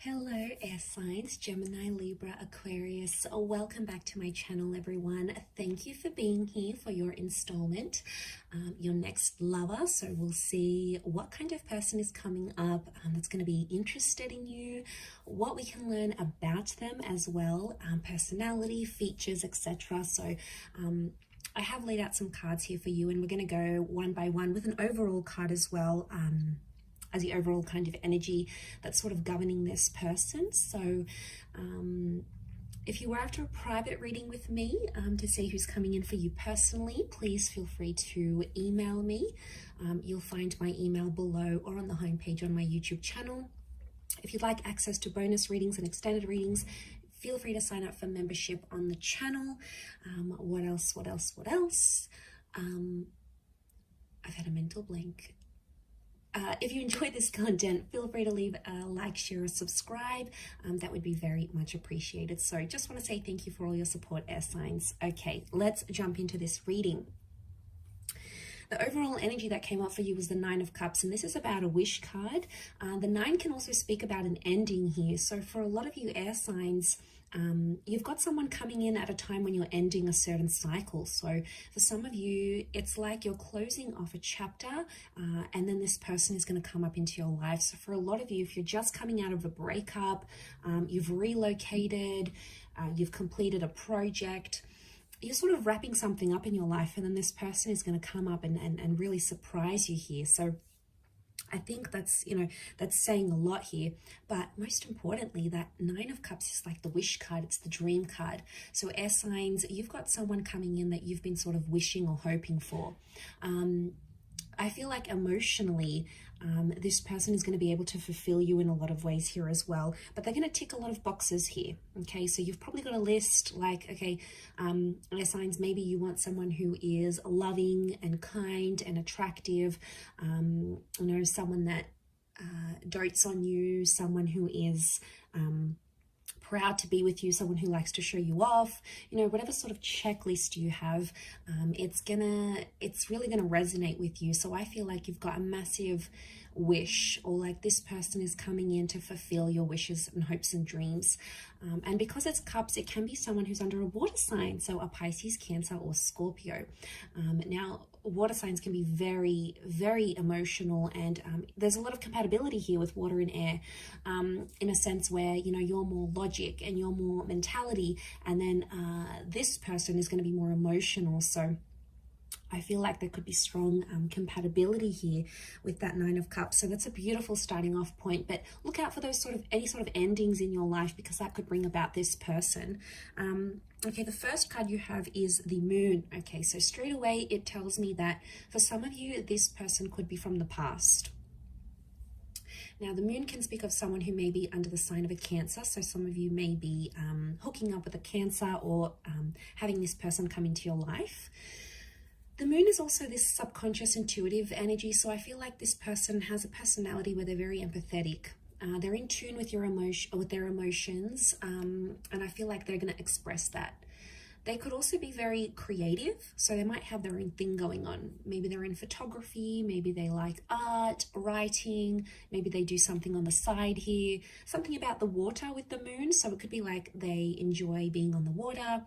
Hello air signs, Gemini, Libra, Aquarius. Welcome back to my channel, everyone. Thank you for being here for your installment, your next lover. So we'll see what kind of person is coming up that's going to be interested in you, what we can learn about them as well, personality, features, etc. So I have laid out some cards here for you, and we're going to go one by one with an overall card as well, as the overall kind of energy that's sort of governing this person. So if you were after a private reading with me to see who's coming in for you personally, please feel free to email me. You'll find my email below or on the homepage on my YouTube channel. If you'd like access to bonus readings and extended readings, feel free to sign up for membership on the channel. What else? I've had a mental blank. If you enjoyed this content, feel free to leave a like, share, or subscribe. That would be very much appreciated. So just want to say thank you for all your support, air signs. Okay, let's jump into this reading. The overall energy that came up for you was the Nine of Cups, and this is about a wish card. The Nine can also speak about an ending here. So for a lot of you air signs, you've got someone coming in at a time when you're ending a certain cycle. So for some of you, it's like you're closing off a chapter and then this person is going to come up into your life. So for a lot of you, if you're just coming out of a breakup, you've relocated, you've completed a project, you're sort of wrapping something up in your life, and then this person is going to come up and really surprise you here. So I think that's, that's saying a lot here. But most importantly, that Nine of Cups is like the wish card. It's the dream card. So air signs, you've got someone coming in that you've been sort of wishing or hoping for. I feel like emotionally, this person is going to be able to fulfill you in a lot of ways here as well, but they're going to tick a lot of boxes here. Okay, so you've probably got a list like, okay, air signs, maybe you want someone who is loving and kind and attractive, someone that dotes on you, someone who is proud to be with you, someone who likes to show you off, whatever sort of checklist you have, it's really gonna resonate with you. So I feel like you've got a massive wish, or like this person is coming in to fulfill your wishes and hopes and dreams. And because it's cups, it can be someone who's under a water sign, so a Pisces, Cancer, or Scorpio. Now, water signs can be very, very emotional, and there's a lot of compatibility here with water and air, in a sense where, you're more logic and you're more mentality, and then this person is going to be more emotional. So I feel like there could be strong compatibility here with that Nine of Cups. So that's a beautiful starting off point, but look out for those any sort of endings in your life, because that could bring about this person. Okay, the first card you have is the Moon. Okay, so straight away it tells me that for some of you, this person could be from the past. Now, the Moon can speak of someone who may be under the sign of a Cancer. So some of you may be hooking up with a Cancer, or having this person come into your life. The Moon is also this subconscious intuitive energy. So I feel like this person has a personality where they're very empathetic. They're in tune with their emotions, and I feel like they're going to express that. They could also be very creative, so they might have their own thing going on. Maybe they're in photography, maybe they like art, writing, maybe they do something on the side here, something about the water with the Moon. So it could be like they enjoy being on the water,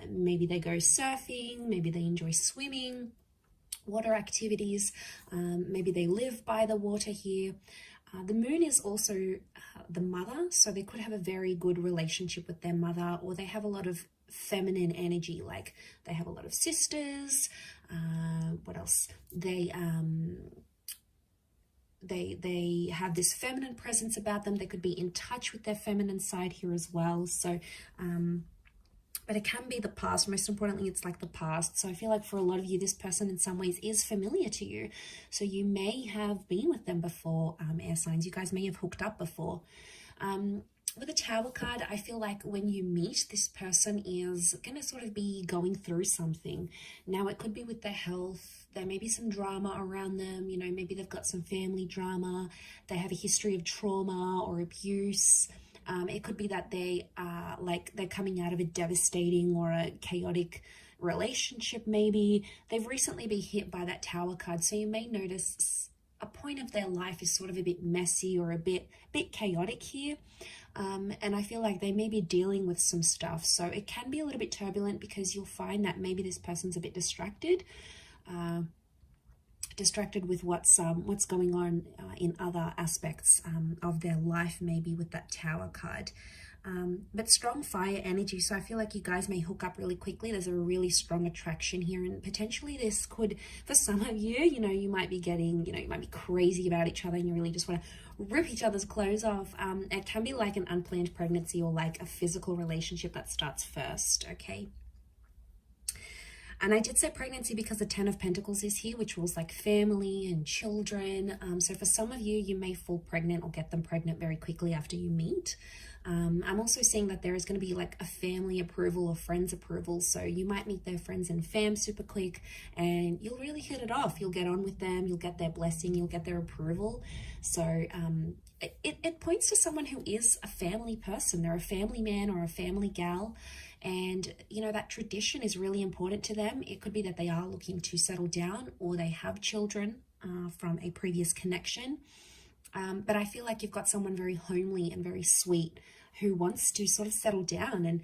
maybe they go surfing, maybe they enjoy swimming, water activities, maybe they live by the water here. The Moon is also the mother, so they could have a very good relationship with their mother, or they have a lot of feminine energy, like they have a lot of sisters. What else? They have this feminine presence about them. They could be in touch with their feminine side here as well. So but it can be the past. Most importantly, it's like the past. So I feel like for a lot of you, this person in some ways is familiar to you. So you may have been with them before, air signs. You guys may have hooked up before. With the Tower card, I feel like when you meet, this person is going to sort of be going through something. Now, it could be with their health. There may be some drama around them. Maybe they've got some family drama. They have a history of trauma or abuse. It could be that they are they're coming out of a devastating or a chaotic relationship. Maybe they've recently been hit by that Tower card. So you may notice a point of their life is sort of a bit messy or a bit chaotic here. And I feel like they may be dealing with some stuff. So it can be a little bit turbulent because you'll find that maybe this person's a bit distracted with what's going on in other aspects of their life, maybe with that Tower card. But strong fire energy, so I feel like you guys may hook up really quickly. There's a really strong attraction here, and potentially this could, for some of you, you might be getting, you might be crazy about each other and you really just want to rip each other's clothes off. It can be like an unplanned pregnancy or like a physical relationship that starts first, okay? And I did say pregnancy because the 10 of Pentacles is here, which rules like family and children. So for some of you, you may fall pregnant or get them pregnant very quickly after you meet. I'm also seeing that there is going to be like a family approval or friends approval. So you might meet their friends and fam super quick and you'll really hit it off. You'll get on with them. You'll get their blessing. You'll get their approval. So it points to someone who is a family person. They're a family man or a family gal. And, that tradition is really important to them. It could be that they are looking to settle down or they have children from a previous connection. But I feel like you've got someone very homely and very sweet who wants to sort of settle down. And,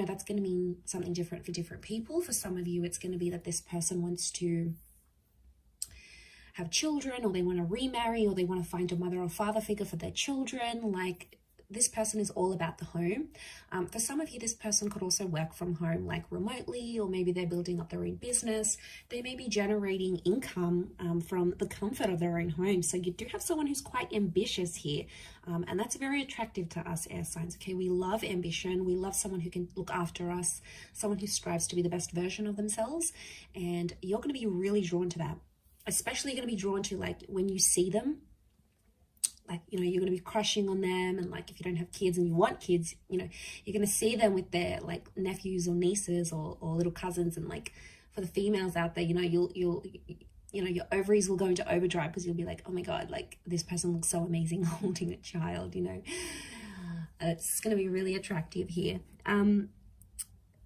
that's going to mean something different for different people. For some of you, it's going to be that this person wants to have children, or they want to remarry, or they want to find a mother or father figure for their children. Like, this person is all about the home. For some of you, this person could also work from home, like remotely, or maybe they're building up their own business. They may be generating income from the comfort of their own home. So you do have someone who's quite ambitious here. And that's very attractive to us air signs. Okay, we love ambition. We love someone who can look after us, someone who strives to be the best version of themselves. And you're going to be really drawn to that. Especially you're going to be drawn to, like, when you see them, like, you're going to be crushing on them. And like, if you don't have kids and you want kids, you're going to see them with their like nephews or nieces or little cousins. And like, for the females out there, your ovaries will go into overdrive because you'll be like, oh my God, like, this person looks so amazing holding a child, It's going to be really attractive here.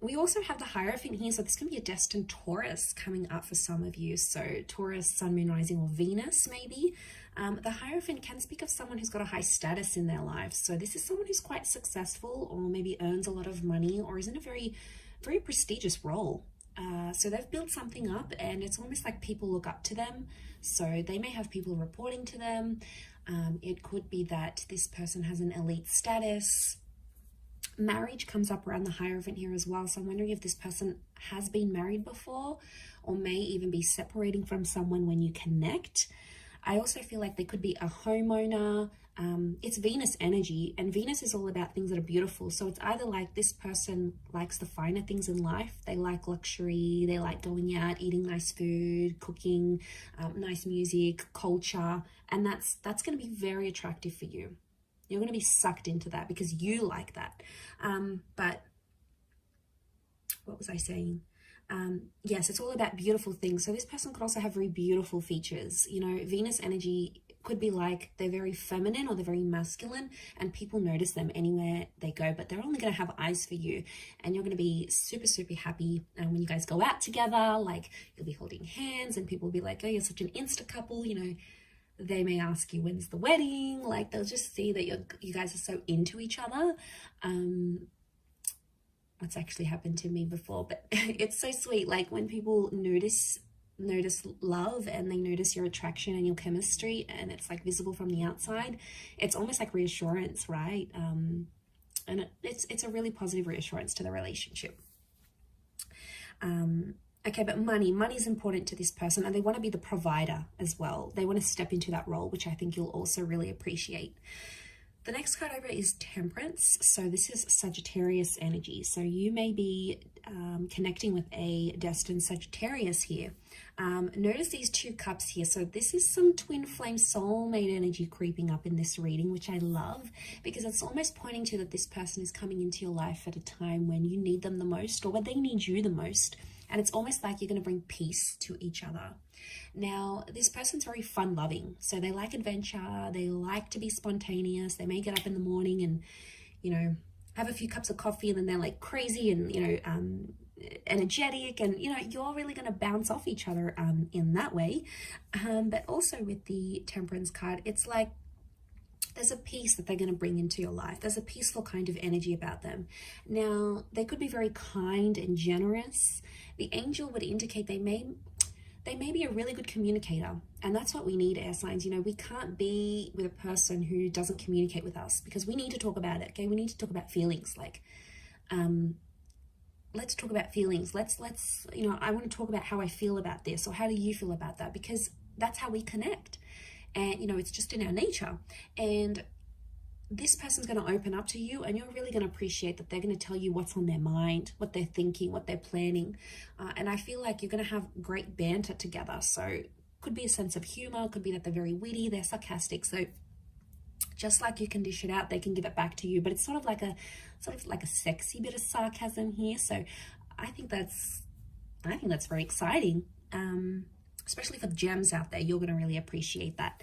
We also have the Hierophant here, so this can be a destined Taurus coming up for some of you. So Taurus, Sun, Moon, Rising, or Venus maybe. The Hierophant can speak of someone who's got a high status in their life. So this is someone who's quite successful, or maybe earns a lot of money, or is in a very, very prestigious role. So they've built something up, and it's almost like people look up to them. So they may have people reporting to them. It could be that this person has an elite status. Marriage comes up around the Hierophant here as well. So I'm wondering if this person has been married before, or may even be separating from someone when you connect. I also feel like they could be a homeowner. It's Venus energy, and Venus is all about things that are beautiful. So it's either like this person likes the finer things in life. They like luxury. They like going out, eating nice food, cooking, nice music, culture. And that's going to be very attractive for you. You're going to be sucked into that because you like that. But what was I saying? Yes, it's all about beautiful things. So this person could also have very beautiful features. Venus energy could be like they're very feminine or they're very masculine, and people notice them anywhere they go, but they're only going to have eyes for you, and you're going to be super, super happy. And when you guys go out together, like, you'll be holding hands and people will be like, oh, you're such an insta couple, They may ask you, when's the wedding? Like, they'll just see that you guys are so into each other. That's actually happened to me before, but it's so sweet. Like, when people notice love, and they notice your attraction and your chemistry, and it's like visible from the outside, it's almost like reassurance, right? And it's a really positive reassurance to the relationship. Okay, but money's important to this person, and they want to be the provider as well. They want to step into that role, which I think you'll also really appreciate. The next card over is Temperance. So this is Sagittarius energy. So you may be connecting with a destined Sagittarius here. Notice these 2 cups here. So this is some twin flame soulmate energy creeping up in this reading, which I love, because it's almost pointing to that this person is coming into your life at a time when you need them the most, or when they need you the most. And it's almost like you're going to bring peace to each other. Now, this person's very fun-loving. So they like adventure. They like to be spontaneous. They may get up in the morning and, have a few cups of coffee, and then they're like crazy and, energetic, and you're really going to bounce off each other in that way. But also with the Temperance card, it's like there's a peace that they're going to bring into your life. There's a peaceful kind of energy about them. Now, they could be very kind and generous. The angel would indicate they may be a really good communicator, and that's what we need, air signs. We can't be with a person who doesn't communicate with us, because we need to talk about it. Okay, we need to talk about feelings. Like, let's talk about feelings. Let's I want to talk about how I feel about this, or how do you feel about that, because that's how we connect. And it's just in our nature. And this person's going to open up to you, and you're really going to appreciate that they're going to tell you what's on their mind, what they're thinking, what they're planning. And I feel like you're going to have great banter together. So could be a sense of humor, could be that they're very witty, they're sarcastic. So just like you can dish it out, they can give it back to you. But it's sort of like a sexy bit of sarcasm here. So I think that's very exciting. Especially for the gems out there, you're going to really appreciate that.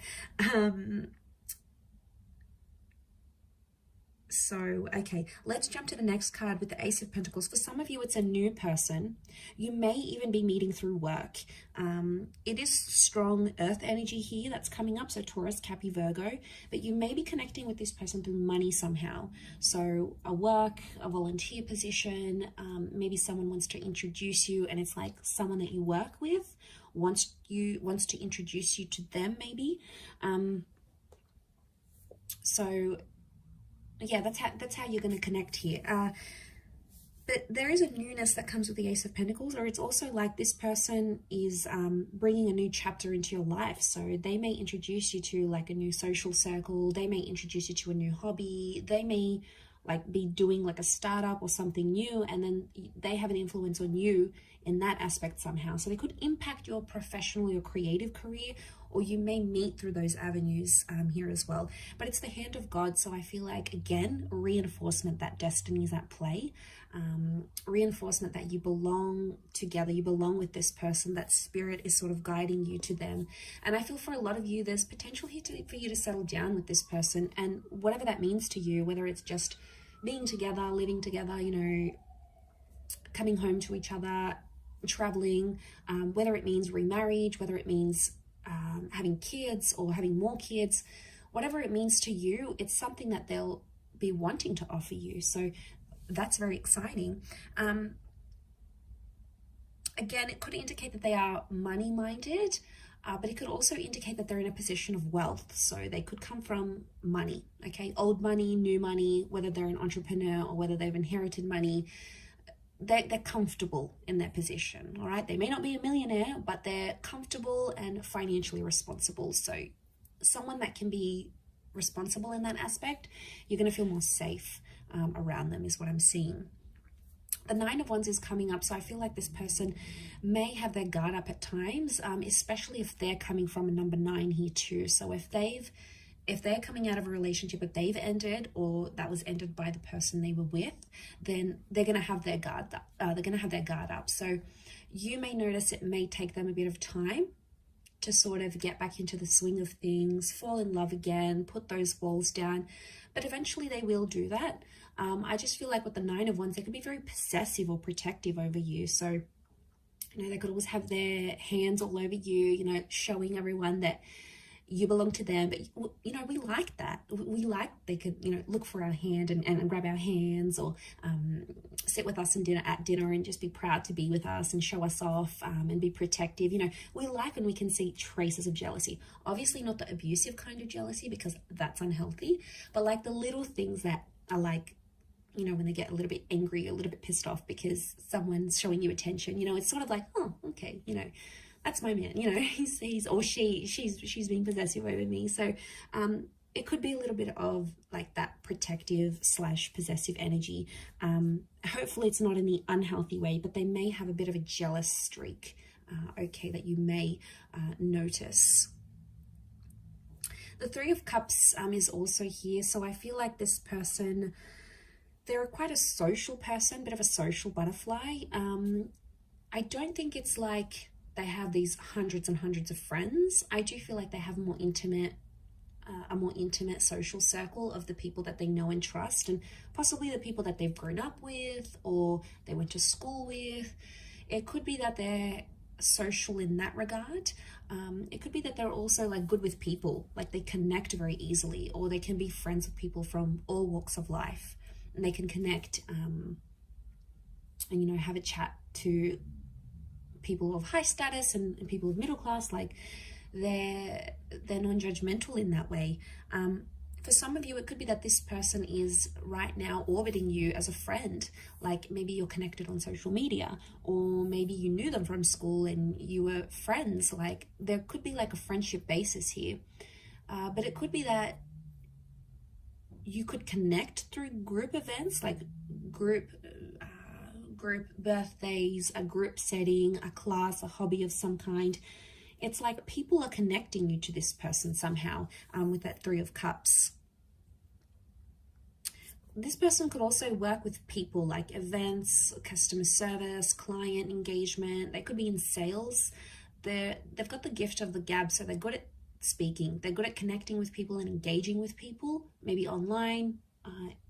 So, okay, let's jump to the next card with the Ace of Pentacles. For some of you, it's a new person. You may even be meeting through work. It is strong earth energy here that's coming up, so Taurus, Cappy, Virgo. But you may be connecting with this person through money somehow. So a work, a volunteer position, maybe someone wants to introduce you, and it's like someone that you work with wants to introduce you to them, maybe. So yeah, that's how you're going to connect here. But there is a newness that comes with the Ace of Pentacles, or it's also like this person is bringing a new chapter into your life. So they may introduce you to like a new social circle. They may introduce you to a new hobby. They may like be doing like a startup or something new, and then they have an influence on you in that aspect somehow. So they could impact your professional or creative career, or you may meet through those avenues here as well. But it's the hand of God, so I feel like, again, reinforcement that destiny is at play. Reinforcement that you belong together, you belong with this person, that spirit is sort of guiding you to them. And I feel for a lot of you, there's potential here for you to settle down with this person, and whatever that means to you, whether it's just being together, living together, coming home to each other, traveling, whether it means remarriage, whether it means having kids or having more kids, whatever it means to you, it's something that they'll be wanting to offer you. So that's very exciting. Again, it could indicate that they are money-minded, but it could also indicate that they're in a position of wealth. So they could come from money, okay? Old money, new money, whether they're an entrepreneur or whether they've inherited money, they're comfortable in their position, all right? They may not be a millionaire, but they're comfortable and financially responsible. So someone that can be responsible in that aspect, you're going to feel more safe around them is what I'm seeing. The Nine of Wands is coming up, so I feel like this person may have their guard up at times, especially if they're coming from a number 9 here too. So if they're coming out of a relationship that they've ended, or that was ended by the person they were with, then they're going to have their guard up. So you may notice it may take them a bit of time to sort of get back into the swing of things, fall in love again, put those walls down, but eventually they will do that. I just feel like with the Nine of Wands, they could be very possessive or protective over you. So, they could always have their hands all over you, showing everyone that you belong to them. But, we like that. We like they could, look for our hand and grab our hands, or sit with us at dinner and just be proud to be with us and show us off, and be protective. We like when we can see traces of jealousy. Obviously not the abusive kind of jealousy, because that's unhealthy, but like the little things that are like, when they get a little bit angry, a little bit pissed off because someone's showing you attention, it's sort of like, oh, okay, that's my man, he's or she's being possessive over me. So it could be a little bit of like that protective / possessive energy. Hopefully it's not in the unhealthy way, but they may have a bit of a jealous streak, that you may notice. The Three of Cups is also here. So I feel like this person, they're quite a social person, bit of a social butterfly. I don't think it's like they have these hundreds and hundreds of friends. I do feel like they have more intimate a more intimate social circle of the people that they know and trust, and possibly the people that they've grown up with or they went to school with. It could be that they're social in that regard. It could be that they're also like good with people, like they connect very easily, or they can be friends with people from all walks of life, and they can connect and, you know, have a chat to people of high status and people of middle class. Like they're non-judgmental in that way. For some of you, it could be that this person is right now orbiting you as a friend. Like maybe you're connected on social media, or maybe you knew them from school and you were friends. Like there could be like a friendship basis here. But it could be that you could connect through group events, like group birthdays, a group setting, a class, a hobby of some kind. It's like people are connecting you to this person somehow, with that Three of Cups. This person could also work with people, like events, customer service, client engagement. They could be in sales. They've got the gift of the gab, so they're good at speaking. They're good at connecting with people and engaging with people, maybe online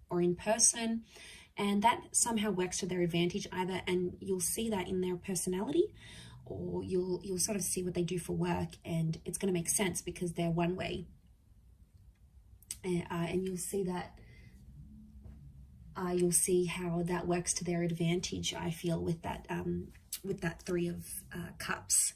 or in person. And that somehow works to their advantage either, and you'll see that in their personality, or you'll sort of see what they do for work, and it's going to make sense because they're one way. And you'll see that you'll see how that works to their advantage, I feel, with that Three of Cups.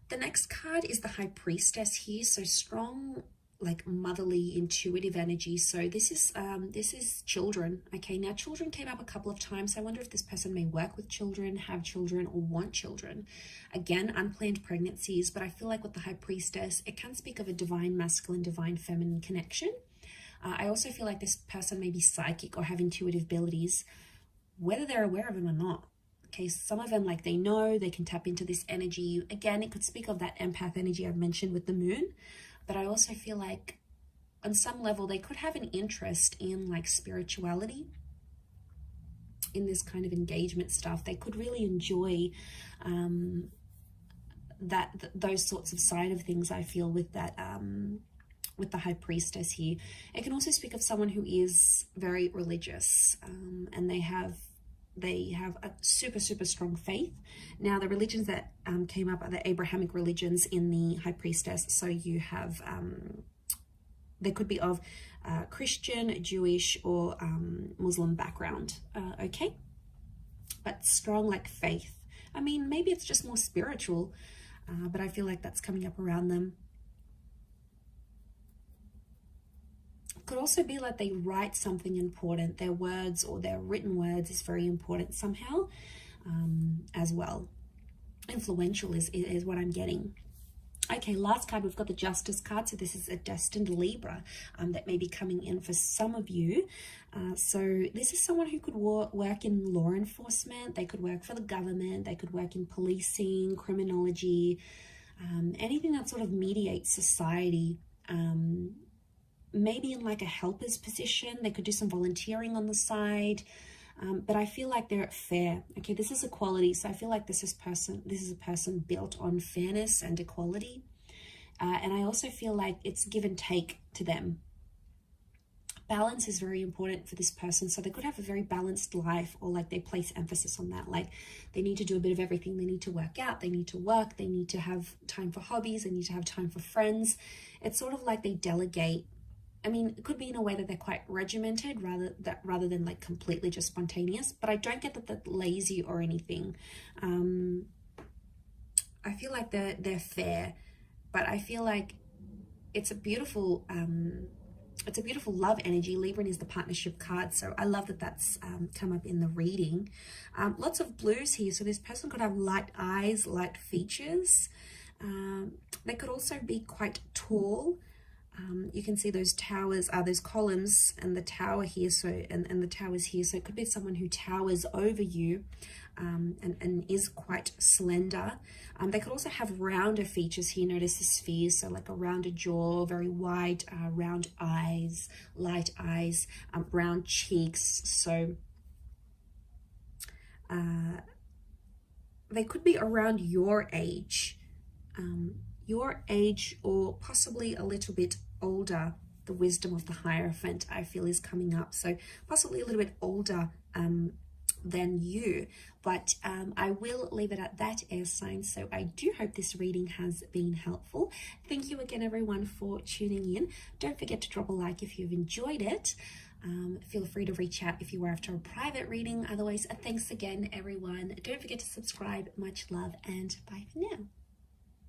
The next card is the High Priestess here. So strong, like motherly, intuitive energy. So this is children. Okay, now children came up a couple of times. I wonder if this person may work with children, have children, or want children. Again, unplanned pregnancies, but I feel like with the High Priestess, it can speak of a divine masculine, divine feminine connection. I also feel like this person may be psychic or have intuitive abilities, whether they're aware of them or not. Okay, some of them, like they know, they can tap into this energy. Again, it could speak of that empath energy I've mentioned with the moon. But I also feel like on some level, they could have an interest in like spirituality, in this kind of engagement stuff. They could really enjoy those sorts of side of things, I feel, with that, with the High Priestess here. It can also speak of someone who is very religious, and they have a super, super strong faith. Now, the religions that came up are the Abrahamic religions in the High Priestess. So you have, they could be of Christian, Jewish, or Muslim background, okay? But strong, like faith. I mean, maybe it's just more spiritual, but I feel like that's coming up around them. Could also be like they write something important. Their words or their written words is very important somehow, as well. Influential is what I'm getting. Okay, last card, we've got the Justice card. So this is a destined Libra that may be coming in for some of you. So this is someone who could work in law enforcement. They could work for the government. They could work in policing, criminology, anything that sort of mediates society. Maybe in like a helper's position. They could do some volunteering on the side. But I feel like they're fair. Okay, this is equality. So I feel like this is a person built on fairness and equality. And I also feel like it's give and take to them. Balance is very important for this person. So they could have a very balanced life, or like they place emphasis on that. Like they need to do a bit of everything. They need to work out. They need to work. They need to have time for hobbies. They need to have time for friends. It's sort of like they delegate. I mean, it could be in a way that they're quite regimented rather than like completely just spontaneous, but I don't get that they're lazy or anything. I feel like they're fair, but I feel like it's a beautiful love energy. Libra is the partnership card, so I love that that's come up in the reading. Lots of blues here, so this person could have light eyes, light features. They could also be quite tall. You can see those towers, those columns, and the tower here, so and the towers here. So it could be someone who towers over you, and is quite slender. They could also have rounder features here. Notice the spheres, so like a rounder jaw, very wide, round eyes, light eyes, round cheeks. So they could be around your age. your age or possibly a little bit older. The wisdom of the Hierophant, I feel, is coming up. So possibly a little bit older than you, but I will leave it at that, air signs. So I do hope this reading has been helpful. Thank you again, everyone, for tuning in. Don't forget to drop a like if you've enjoyed it. Feel free to reach out if you are after a private reading. Otherwise, thanks again, everyone. Don't forget to subscribe. Much love, and bye for now.